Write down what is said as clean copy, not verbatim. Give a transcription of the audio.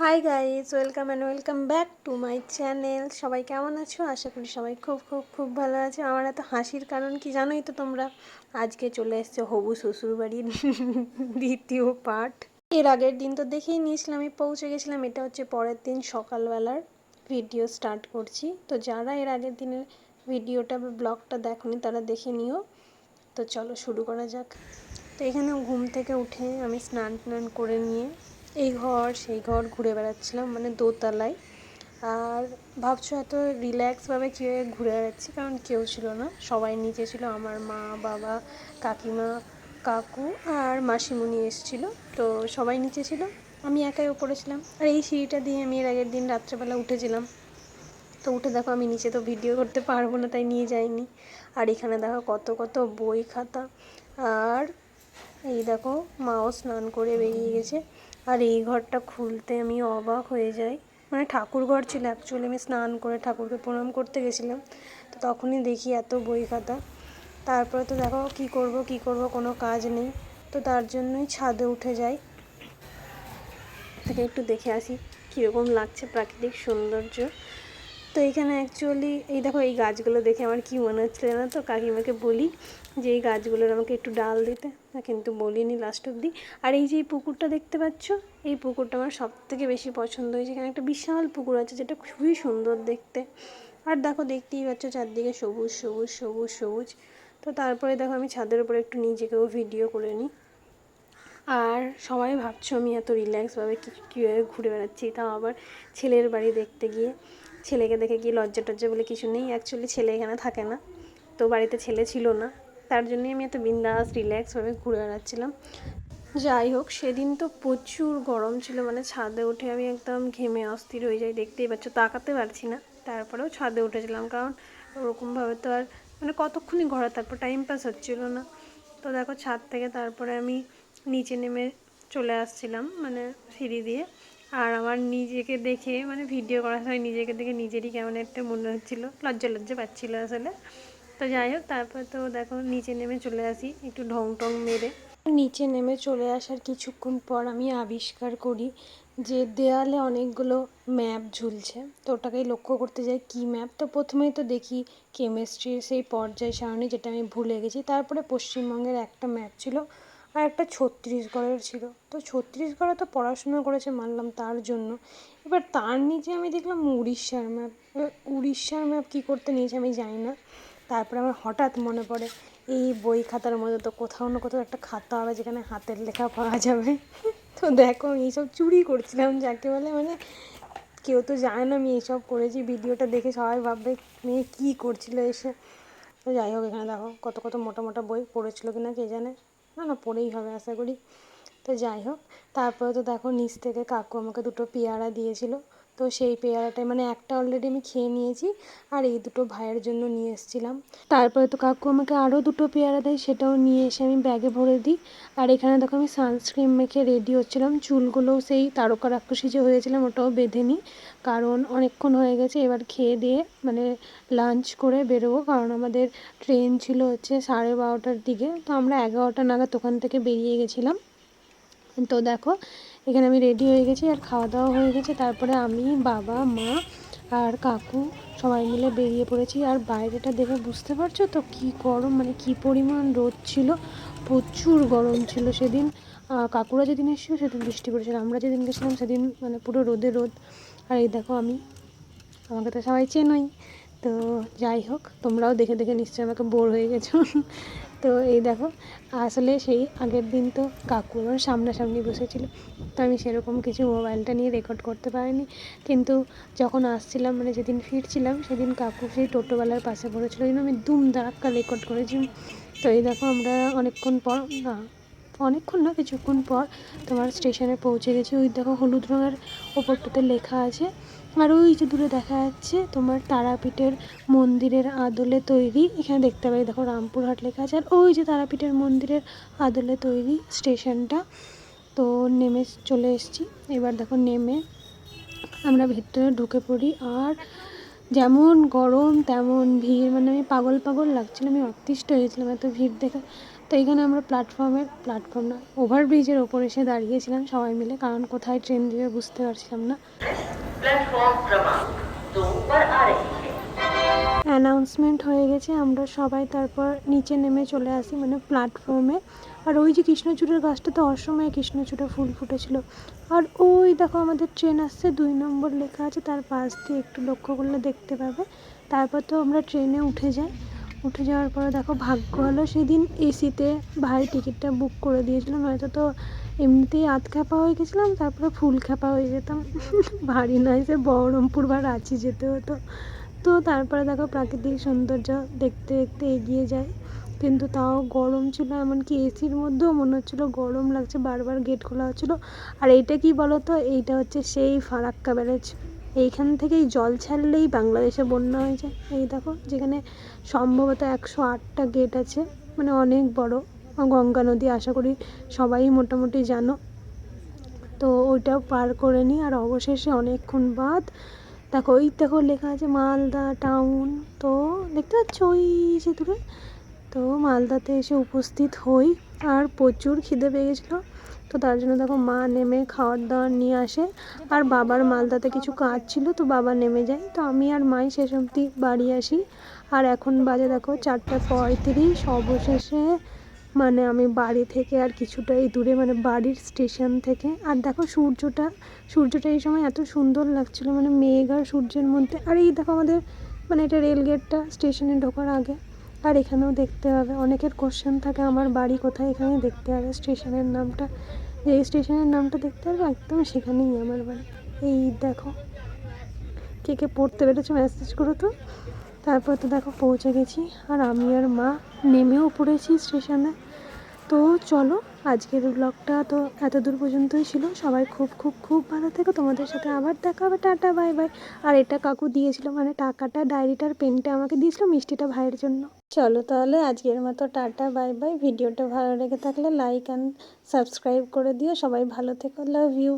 Hi guys, welcome and welcome back to my channel. সবাই কেমন আছো? আশা করি সবাই খুব খুব খুব ভালো আছে। আমার এত হাসির কারণ কি জানোই তো তোমরা। আজকে চলে এসছে হবু শ্বশুরবাড়ির দ্বিতীয় পার্ট। এর আগের দিন তো দেখেই নিয়েছিলাম, আমি পৌঁছে গেছিলাম। এটা হচ্ছে পরের দিন সকালবেলার ভিডিও স্টার্ট করছি। তো যারা এর আগের দিনের ভিডিওটা বা ব্লগটা দেখোনি তারা দেখে নিও। তো চলো শুরু করা যাক। তো এখানে ঘুম থেকে উঠে আমি স্নান টান করে নিয়ে এই ঘর সেই ঘর ঘুরে বেড়াচ্ছিলাম, মানে দোতলায়। আর ভাবছো এত রিল্যাক্সভাবে কীভাবে ঘুরে বেড়াচ্ছি, কারণ কেউ ছিল না, সবাই নিচে ছিল। আমার মা, বাবা, কাকিমা, কাকু আর মাসিমণি এসেছিল। তো সবাই নিচে ছিল, আমি একাই ওপরে ছিলাম। আর এই সিঁড়িটা দিয়ে আমি এর আগের দিন রাত্রেবেলা উঠেছিলাম। তো উঠে দেখো আমি নিচে তো ভিডিও করতে পারবো না, তাই নিয়ে যাইনি। আর এখানে দেখো কত কত বই খাতা। আর এই দেখো মাও স্নান করে বেরিয়ে গেছে। আর এই ঘরটা খুলতে আমি অবাক হয়ে যাই, মানে ঠাকুর ঘর ছিল অ্যাকচুয়ালি। আমি স্নান করে ঠাকুরকে প্রণাম করতে গেছিলাম, তো তখনই দেখি এত বই খাতা। তারপরে তো দেখো কী করব কোনো কাজ নেই, তো তার জন্যই ছাদে উঠে যাই, থেকে একটু দেখে আসি কীরকম লাগছে প্রাকৃতিক সৌন্দর্য। তো এখানে অ্যাকচুয়ালি এই দেখো এই গাছগুলো দেখে আমার কী মনে হচ্ছিল না, তো কাকিমাকে বলি যে এই গাছগুলোর আমাকে একটু ডাল দিতে, কিন্তু বলিনি লাস্ট অবধি। আর এই যে এই পুকুরটা দেখতে পাচ্ছ, এই পুকুরটা আমার সবথেকে বেশি পছন্দ হয়েছে। এখানে একটা বিশাল পুকুর আছে যেটা খুবই সুন্দর দেখতে। আর দেখো দেখতেই পাচ্ছ চারদিকে সবুজ সবুজ সবুজ সবুজ। তো তারপরে দেখো আমি ছাদের উপরে একটু নিজেকেও ভিডিও করে নিই। আর সবাই ভাবছো আমি এত রিল্যাক্সভাবে কীভাবে ঘুরে বেড়াচ্ছি, তাও আবার ছেলের বাড়ি দেখতে গিয়ে। ছেলেকে দেখে কি লজ্জা টজ্জা বলে কিছু নেই, অ্যাকচুয়ালি ছেলে এখানে থাকে না, তো বাড়িতে ছেলে ছিল না, তার জন্যই আমি এত বিন্দাস রিল্যাক্সভাবে ঘুরে বেড়াচ্ছিলাম। যাই হোক, সেদিন তো প্রচুর গরম ছিল, মানে ছাদে উঠে আমি একদম ঘেমে অস্থির হয়ে যাই, দেখতেই পাচ্ছ, তাকাতে পারছি না। তারপরেও ছাদে উঠেছিলাম, কারণ ওরকমভাবে তো আর মানে কতক্ষণই ঘরে, তারপর টাইম পাস হচ্ছিল না। তো দেখো ছাদ থেকে তারপরে আমি নিচে নেমে চলে আসছিলাম, মানে সিঁড়ি দিয়ে। আর আমার নিজেকে দেখে, মানে ভিডিও করার সময় নিজেকে দেখে নিজেরই কেমন একটা মনে হচ্ছিলো, লজ্জা লজ্জা পাচ্ছিলো আসলে। তো যাই হোক, তারপর তো দেখো নিচে নেমে চলে আসি একটু ঢং টং মেরে। নিচে নেমে চলে আসার কিছুক্ষণ পর আমি আবিষ্কার করি যে দেয়ালে অনেকগুলো ম্যাপ ঝুলছে। তো ওটাকেই লক্ষ্য করতে যাই কী ম্যাপ। তো প্রথমেই তো দেখি কেমিস্ট্রির সেই পর্যায় সারণী, যেটা আমি ভুলে গেছি। তারপরে পশ্চিমবঙ্গের একটা ম্যাপ ছিল, আর একটা ছত্তিশগড়ের ছিল। তো ছত্তিশগড়ে তো পড়াশোনা করেছে মানলাম, তার জন্য। এবার তার নিচে আমি দেখলাম উড়িষ্যার ম্যাপ। উড়িষ্যার ম্যাপ কী করতে নিয়েছে আমি জানি না। তারপরে আমার হঠাৎ মনে পড়ে এই বই খাতার মধ্যে তো কোথাও না কোথাও একটা খাতা হবে যেখানে হাতের লেখা পাওয়া যাবে। তো দেখো আমি এইসব চুরি করছিলাম যাকে বলে, মানে কেউ তো জানে না আমি এইসব করেছি। ভিডিওটা দেখে সবাই ভাববে মেয়ে কী করছিল এসে। তো যাই হোক, এখানে দেখো কত কত মোটা মোটা বই, পড়েছিল কিনা কে জানে, না না পড়েই হবে আশা করি। তো যাই হোক, তারপরে তো দেখো নিচ থেকে কাকু আমাকে দুটো পেয়ারা দিয়েছিল। তো সেই পেয়ারাটাই, মানে একটা অলরেডি আমি খেয়ে নিয়েছি, আর এই দুটো ভাইয়ের জন্য নিয়ে এসেছিলাম। তারপরে তো কাকু আমাকে আরও দুটো পেয়ারা দেয়, সেটাও নিয়ে এসে আমি ব্যাগে ভরে দিই। আর এখানে দেখো আমি সানস্ক্রিন মেখে রেডি হচ্ছিলাম, চুলগুলোও সেই তারকা রাক্ষসী যে হয়েছিলাম ওটাও বেঁধে নিই, কারণ অনেকক্ষণ হয়ে গেছে। এবার খেয়ে দিয়ে মানে লাঞ্চ করে বেরোবো, কারণ আমাদের ট্রেন ছিল হচ্ছে 12:30টার দিকে। তো আমরা 11টা নাগাদ ওখান থেকে বেরিয়ে গেছিলাম। তো দেখো এখানে আমি রেডি হয়ে গেছি, আর খাওয়া দাওয়া হয়ে গেছে। তারপরে আমি, বাবা, মা আর কাকু সবাই মিলে বেরিয়ে পড়েছি। আর বাইরেটা দেখে বুঝতে পারছো তো কী গরম, মানে কী পরিমাণ রোদ ছিল, প্রচুর গরম ছিল সেদিন। কাকুরা যেদিন এসেছিলো সেদিন বৃষ্টি পড়েছিল, আমরা যেদিন গেছিলাম সেদিন মানে পুরো রোদে রোদ। আর এই দেখো আমাকে তো সবাই চেনোই। তো যাই হোক, তোমরাও দেখে দেখে নিশ্চয়ই আমাকে বোর হয়ে গেছো। তো এই দেখো, আসলে সেই আগের দিন তো কাকু আমার সামনাসামনি বসেছিল, তো আমি সেরকম কিছু মোবাইলটা নিয়ে রেকর্ড করতে পারিনি। কিন্তু যখন আসছিলাম, মানে যেদিন ফিরছিলাম, সেদিন কাকু সেই টোটোওয়ালার পাশে পড়েছিল, ওই জন্য আমি দুম দাঁড়াক্কা রেকর্ড করেছি। তো এই দেখো আমরা অনেকক্ষণ পর, না অনেকক্ষণ না, কিছুক্ষণ পর তোমার স্টেশনে পৌঁছে গেছি। ওই দেখো হলুদ রঙের ওপরটাতে লেখা আছে। আর ওই যে দূরে দেখা যাচ্ছে তোমার তারাপীঠের মন্দিরের আদলে তৈরি, এখানে দেখতে পাই দেখো রামপুরহাট লেখা আছে। আর ওই যে তারাপীঠের মন্দিরের আদলে তৈরি স্টেশনটা। তো নেমে চলে এসেছি। এবার দেখো নেমে আমরা ভেতরে ঢুকে পড়ি। আর যেমন গরম তেমন ভিড়, মানে আমি পাগল পাগল লাগছিলো, আমি অতিষ্ঠ হয়েছিলাম এত ভিড় দেখে। তো এইখানে আমরা প্ল্যাটফর্ম না, ওভারব্রিজের ওপর এসে দাঁড়িয়েছিলাম সবাই মিলে, কারণ কোথায় ট্রেন দেবে বুঝতে পারছিলাম না। প্ল্যাটফর্ম ক্রমাঙ্ক 2 पर आ रही है। অ্যানাউন্সমেন্ট হয়ে গেছে, আমরা সবাই তারপর নিচে নেমে চলে আসি, মানে প্ল্যাটফর্মে। আর ওই যে কৃষ্ণচূড়ের গাছটাতে অসময়ে কৃষ্ণচূড়া ফুল ফুটেছিল। আর ওই দেখো আমাদের ট্রেন আসছে, 2 নম্বর লেখা আছে, তার পাশ দিয়ে একটু লক্ষ্য করলে দেখতে পাবে। তারপর তো আমরা ট্রেনে উঠে যাই। উঠে যাওয়ার পরে দেখো ভাগ্য হলো সেদিন এসিতে ভাই টিকিটটা বুক করে দিয়েছিল, নয়তো তো এমনিতেই আধ খ্যাপা হয়ে গেছিলাম, তারপরে ফুল খ্যাপা হয়ে যেতাম। ভারী নয়, সে বহরমপুর বা রাঁচি যেতে হতো। তো তারপরে দেখো প্রাকৃতিক সৌন্দর্য দেখতে দেখতে এগিয়ে যায়, কিন্তু তাও গরম ছিল, এমনকি এসির মধ্যেও মনে হচ্ছিলো গরম লাগছে, বারবার গেট খোলা হচ্ছিলো। আর এইটা কি বলো তো, এইটা হচ্ছে সেই ফারাক্কা ব্যারেজ। এইখান থেকেই জল ছাড়লেই বাংলাদেশে বন্যা হয়ে যায়। এই দেখো, যেখানে সম্ভবত 108টা গেট আছে, মানে অনেক বড় গঙ্গা নদী, আশা করি সবাই মোটামুটি জানো। তো ওইটাও পার করে নিই, আর অবশেষে অনেকক্ষণ বাদ দেখো ওই দেখো লেখা আছে মালদা টাউন। তো দেখতে পাচ্ছ ওই যে দূরে, তো মালদাতে এসে উপস্থিত হই। আর প্রচুর খিদে পেয়ে গেছিলো, তো তার জন্য দেখো মা নেমে খাওয়ার দাওয়ার নিয়ে আসে। আর বাবার মালদাতে কিছু কাজ ছিল, তো বাবা নেমে যায়, তো আমি আর মাই শেষ অবধি বাড়ি আসি। আর এখন বাজে দেখো 4:35, অবশেষে মানে আমি বাড়ি থেকে আর কিছুটাই দূরে, মানে বাড়ির স্টেশন থেকে। আর দেখো সূর্যটা এই সময় এত সুন্দর লাগছিলো, মানে মেঘ আর সূর্যের মধ্যে। আর এই দেখো আমাদের, মানে এটা রেল গেটটা স্টেশনে ঢোকার আগে। আর এখানেও দেখতে হবে, অনেকের কোশ্চেন থাকে আমার বাড়ি কোথায়, এখানে দেখতে হবে স্টেশনের নামটা, যে স্টেশনের নামটা দেখতে হবে একদম সেখানেই আমার বাড়ি। এই দেখো, কে কে পড়তে পেরেছো মেসেজ করো তো। তারপর তো দেখো পৌঁছে গেছি, আর আমি আর মা নেমেও পড়েছি স্টেশনে। তো চলো, আজকের ব্লগটা তো এত দূর পর্যন্তই ছিল। সবাই খুব খুব খুব ভালো থেকো, তোমাদের সাথে আবার দেখা হবে, টাটা বাই বাই। আর এটা কাকু দিয়েছিল, মানে টাকাটা, ডায়েরিটার পেনটা আমাকে দিয়েছিল, মিষ্টিটা ভাইয়ের জন্য। চলো তাহলে আজকের মতো টাটা বাই বাই। ভিডিওটা ভালো লেগে থাকলে লাইক অ্যান্ড সাবস্ক্রাইব করে দিও। সবাই ভালো থেকো, লাভ ইউ।